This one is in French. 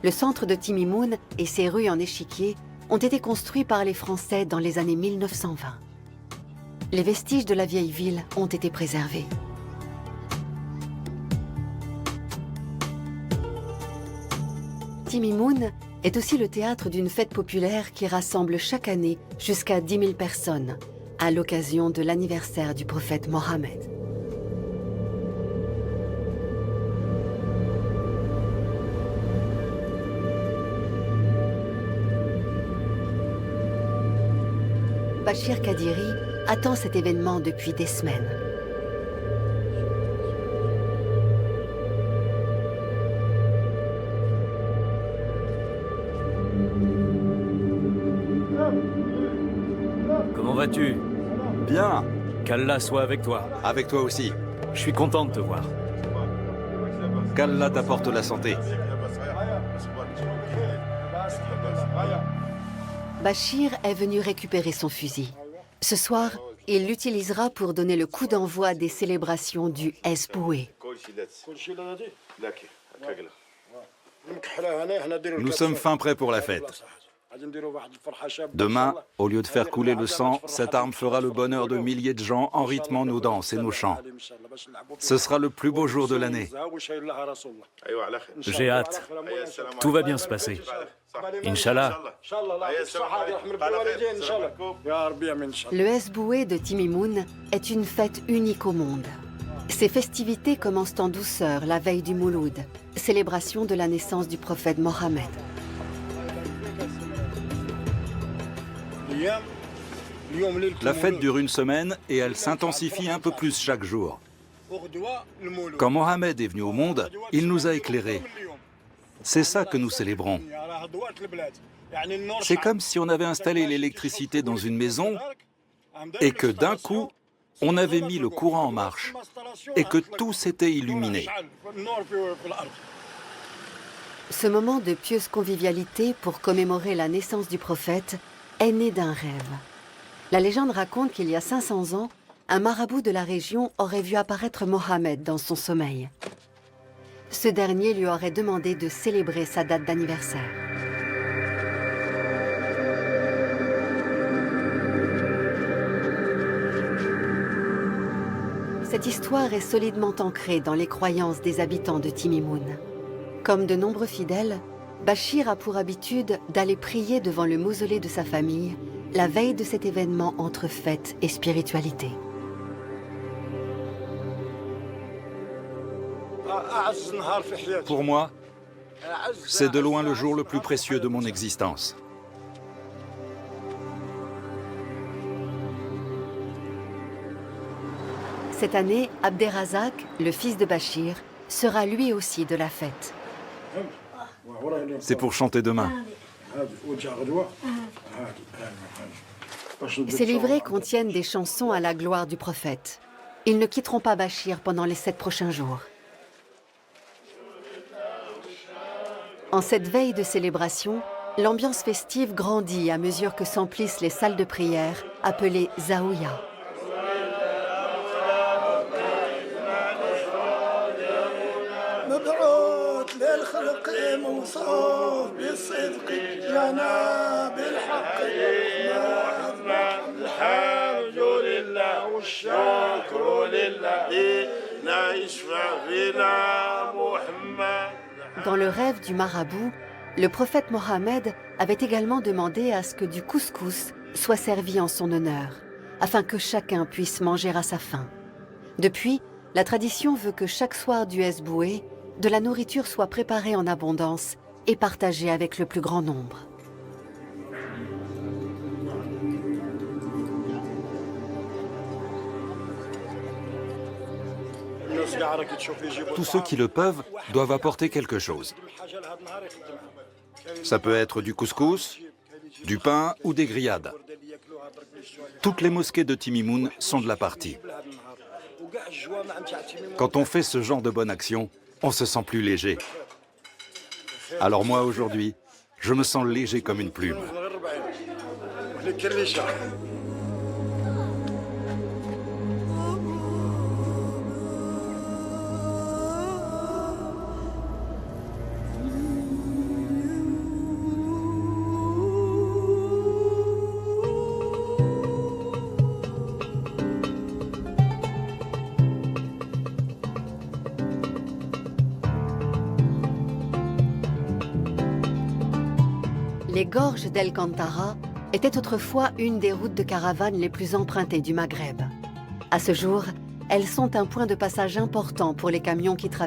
Le centre de Timimoun et ses rues en échiquier ont été construits par les Français dans les années 1920. Les vestiges de la vieille ville ont été préservés. Timimoun est aussi le théâtre d'une fête populaire qui rassemble chaque année jusqu'à 10 000 personnes à l'occasion de l'anniversaire du prophète Mohammed. Bachir Kadiri attend cet événement depuis des semaines. Comment vas-tu? Bien. Qu'Allah soit avec toi. Avec toi aussi. Je suis content de te voir. Qu'Allah t'apporte la santé. Bachir est venu récupérer son fusil. Ce soir, il l'utilisera pour donner le coup d'envoi des célébrations du Esboué. Nous sommes fin prêts pour la fête. Demain, au lieu de faire couler le sang, cette arme fera le bonheur de milliers de gens en rythmant nos danses et nos chants. Ce sera le plus beau jour de l'année. J'ai hâte. Tout va bien se passer. Inch'Allah. Le Esboué de Timimoun est une fête unique au monde. Ces festivités commencent en douceur la veille du Mouloud, célébration de la naissance du prophète Mohammed. La fête dure une semaine et elle s'intensifie un peu plus chaque jour. Quand Mohammed est venu au monde, il nous a éclairés. C'est ça que nous célébrons. C'est comme si on avait installé l'électricité dans une maison et que d'un coup, on avait mis le courant en marche et que tout s'était illuminé. Ce moment de pieuse convivialité pour commémorer la naissance du prophète est né d'un rêve. La légende raconte qu'il y a 500 ans, un marabout de la région aurait vu apparaître Mohammed dans son sommeil. Ce dernier lui aurait demandé de célébrer sa date d'anniversaire. Cette histoire est solidement ancrée dans les croyances des habitants de Timimoun. Comme de nombreux fidèles, Bachir a pour habitude d'aller prier devant le mausolée de sa famille la veille de cet événement entre fête et spiritualité. Pour moi, c'est de loin le jour le plus précieux de mon existence. Cette année, Abderrazak, le fils de Bachir, sera lui aussi de la fête. C'est pour chanter demain. Ces livrets contiennent des chansons à la gloire du prophète. Ils ne quitteront pas Bachir pendant les 7 prochains jours. En cette veille de célébration, l'ambiance festive grandit à mesure que s'emplissent les salles de prière, appelées Zaouya. Dans le rêve du marabout, le prophète Mohammed avait également demandé à ce que du couscous soit servi en son honneur, afin que chacun puisse manger à sa faim. Depuis, la tradition veut que chaque soir du Esboué, de la nourriture soit préparée en abondance et partagée avec le plus grand nombre. Tous ceux qui le peuvent doivent apporter quelque chose. Ça peut être du couscous, du pain ou des grillades. Toutes les mosquées de Timimoun sont de la partie. Quand on fait ce genre de bonne action, on se sent plus léger. Alors moi, aujourd'hui, je me sens léger comme une plume. Les gorges d'El-Kantara étaient autrefois une des routes de caravane les plus empruntées du Maghreb. À ce jour, elles sont un point de passage important pour les camions qui traversent